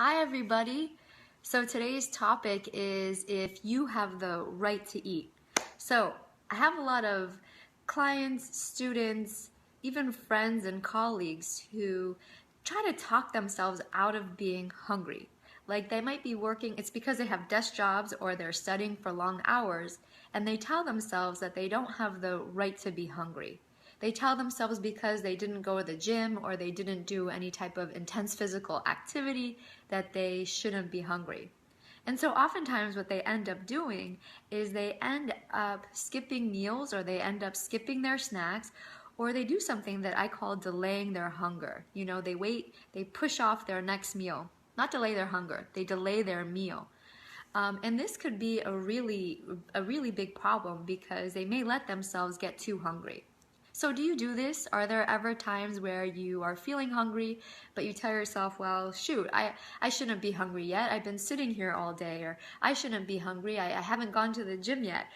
Hi, everybody. So today's topic is if you have the right to eat. So I have a lot of clients, students, even friends and colleagues who try to talk themselves out of being hungry. Like they might be working, it's because they have desk jobs or they're studying for long hours, and they tell themselves that they don't have the right to be hungry. They tell themselves because they didn't go to the gym or they didn't do any type of intense physical activity that they shouldn't be hungry. And so oftentimes what they end up doing is they end up skipping meals or they end up skipping their snacks or they do something that I call delaying their hunger. You know, they wait, they push off their next meal. Not delay their hunger, they delay their meal. And this could be a really big problem because they may let themselves get too hungry. So do you do this? Are there ever times where you are feeling hungry, but you tell yourself, well, shoot, I shouldn't be hungry yet. I've been sitting here all day, or I shouldn't be hungry. I haven't gone to the gym yet.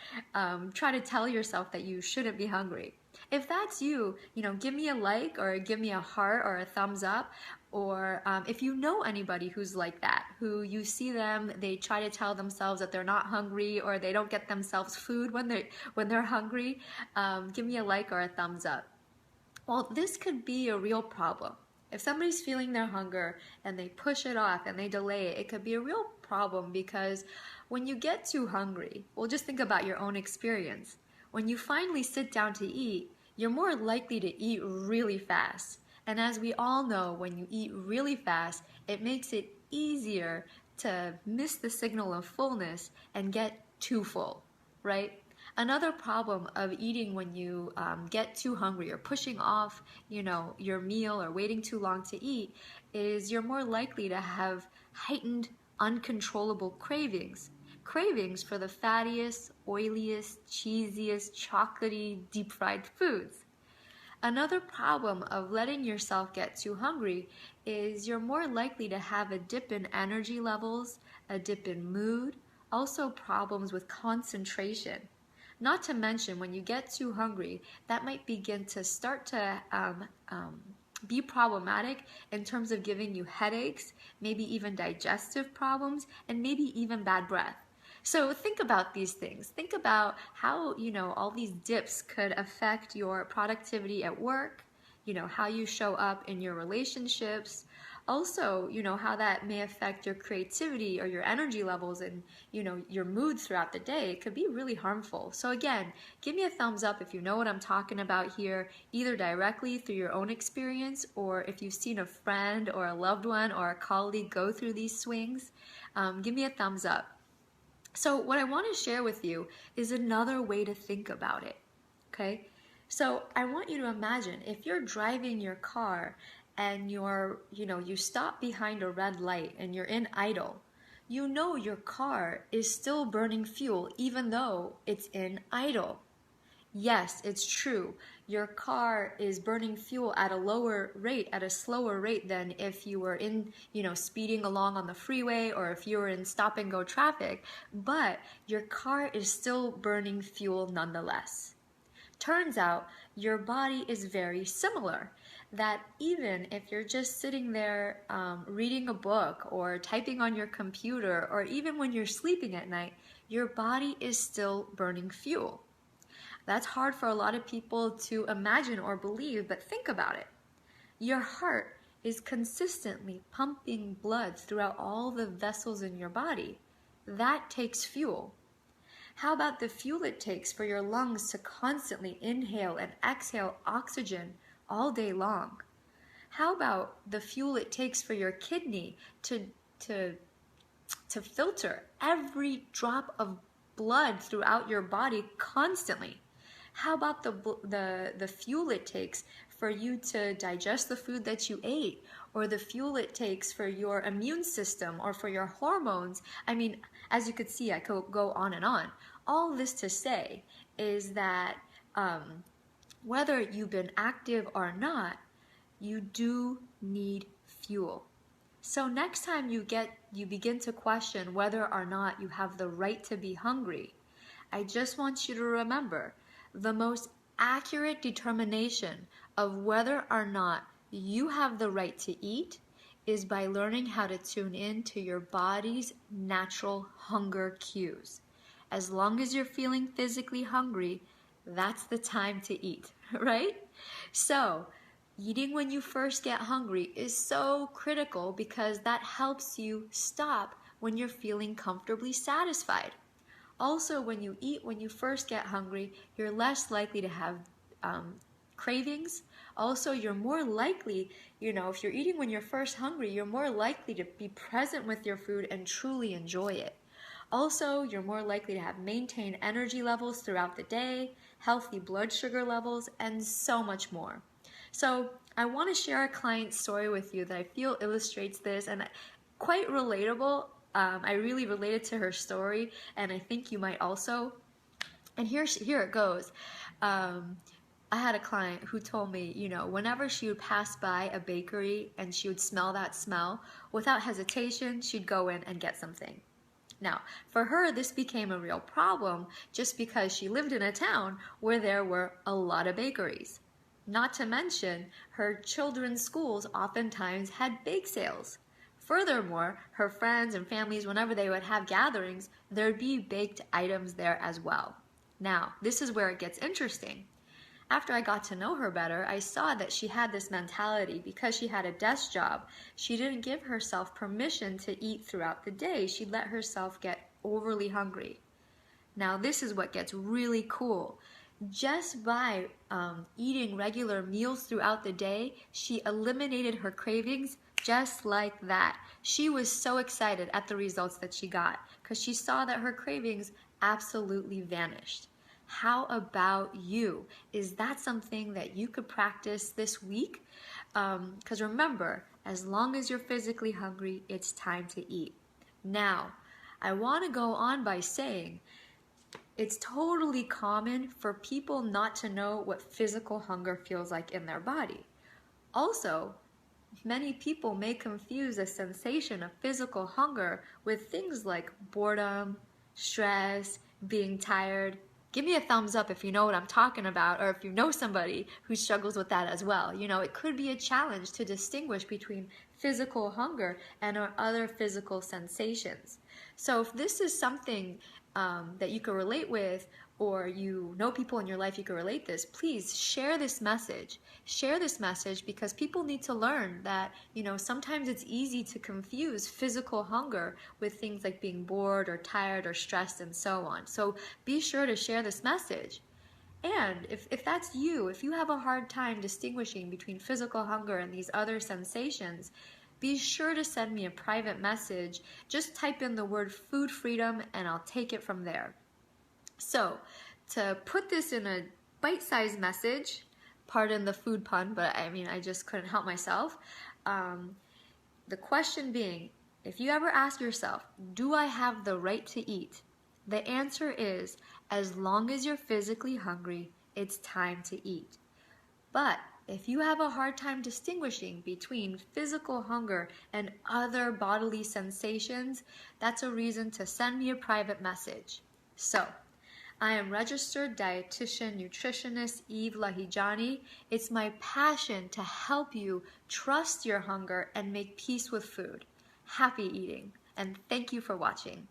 Try to tell yourself that you shouldn't be hungry. If that's you, give me a like or give me a heart or a thumbs up. Or if you know anybody who's like that, who you see them, they try to tell themselves that they're not hungry or they don't get themselves food when they're hungry, give me a like or a thumbs up. Well, this could be a real problem. If somebody's feeling their hunger and they push it off and they delay it, it could be a real problem because when you get too hungry, well, just think about your own experience. When you finally sit down to eat, you're more likely to eat really fast. And as we all know, when you eat really fast, it makes it easier to miss the signal of fullness and get too full, right? Another problem of eating when you get too hungry or pushing off, your meal or waiting too long to eat is you're more likely to have heightened, uncontrollable cravings. Cravings for the fattiest, oiliest, cheesiest, chocolatey, deep-fried foods. Another problem of letting yourself get too hungry is you're more likely to have a dip in energy levels, a dip in mood, also problems with concentration. Not to mention, when you get too hungry, that might begin to start to be problematic in terms of giving you headaches, maybe even digestive problems, and maybe even bad breath. So think about these things. Think about how, all these dips could affect your productivity at work, how you show up in your relationships. Also, how that may affect your creativity or your energy levels and, your mood throughout the day. It could be really harmful. So again, give me a thumbs up if you know what I'm talking about here, either directly through your own experience or if you've seen a friend or a loved one or a colleague go through these swings. Give me a thumbs up. So what I want to share with you is another way to think about it, okay? So I want you to imagine if you're driving your car and you stop behind a red light and you're in idle, you know your car is still burning fuel even though it's in idle. Yes, it's true. Your car is burning fuel at a lower rate, at a slower rate than if you were in, speeding along on the freeway or if you were in stop and go traffic, but your car is still burning fuel nonetheless. Turns out your body is very similar. That even if you're just sitting there reading a book or typing on your computer or even when you're sleeping at night, your body is still burning fuel. That's hard for a lot of people to imagine or believe, but think about it. Your heart is consistently pumping blood throughout all the vessels in your body. That takes fuel. How about the fuel it takes for your lungs to constantly inhale and exhale oxygen all day long? How about the fuel it takes for your kidney to filter every drop of blood throughout your body constantly? How about the fuel it takes for you to digest the food that you ate, or the fuel it takes for your immune system or for your hormones? I mean, as you could see, I could go on and on. All this to say is that whether you've been active or not, you do need fuel. So next time you begin to question whether or not you have the right to be hungry, I just want you to remember the most accurate determination of whether or not you have the right to eat is by learning how to tune in to your body's natural hunger cues. As long as you're feeling physically hungry, that's the time to eat, right? So, eating when you first get hungry is so critical because that helps you stop when you're feeling comfortably satisfied. Also, when you eat when you first get hungry, you're less likely to have cravings. Also, you're more likely, if you're eating when you're first hungry, you're more likely to be present with your food and truly enjoy it. Also, you're more likely to have maintained energy levels throughout the day, healthy blood sugar levels, and so much more. So I want to share a client story with you that I feel illustrates this and quite relatable. I really related to her story, and I think you might also. And here it goes. I had a client who told me, whenever she would pass by a bakery and she would smell that smell, without hesitation, she'd go in and get something. Now, for her, this became a real problem just because she lived in a town where there were a lot of bakeries. Not to mention, her children's schools oftentimes had bake sales. Furthermore, her friends and families, whenever they would have gatherings, there'd be baked items there as well. Now, this is where it gets interesting. After I got to know her better, I saw that she had this mentality because she had a desk job. She didn't give herself permission to eat throughout the day. She let herself get overly hungry. Now, this is what gets really cool. Just by eating regular meals throughout the day, she eliminated her cravings just like that. She was so excited at the results that she got because she saw that her cravings absolutely vanished. How about you? Is that something that you could practice this week? Because remember, as long as you're physically hungry, it's time to eat. Now, I want to go on by saying it's totally common for people not to know what physical hunger feels like in their body. Also, many people may confuse a sensation of physical hunger with things like boredom, stress, being tired. Give me a thumbs up if you know what I'm talking about, or if you know somebody who struggles with that as well. It could be a challenge to distinguish between physical hunger and our other physical sensations. So if this is something that you can relate with, or you know people in your life you can relate this, please share this message. Share this message because people need to learn that, sometimes it's easy to confuse physical hunger with things like being bored or tired or stressed and so on. So be sure to share this message. And if that's you, if you have a hard time distinguishing between physical hunger and these other sensations, be sure to send me a private message. Just type in the word food freedom and I'll take it from there. So, to put this in a bite-sized message, pardon the food pun, but I just couldn't help myself. The question being, if you ever ask yourself, do I have the right to eat? The answer is, as long as you're physically hungry, it's time to eat. But if you have a hard time distinguishing between physical hunger and other bodily sensations, that's a reason to send me a private message. So, I am registered dietitian nutritionist Eve Lahijani. It's my passion to help you trust your hunger and make peace with food. Happy eating, and thank you for watching.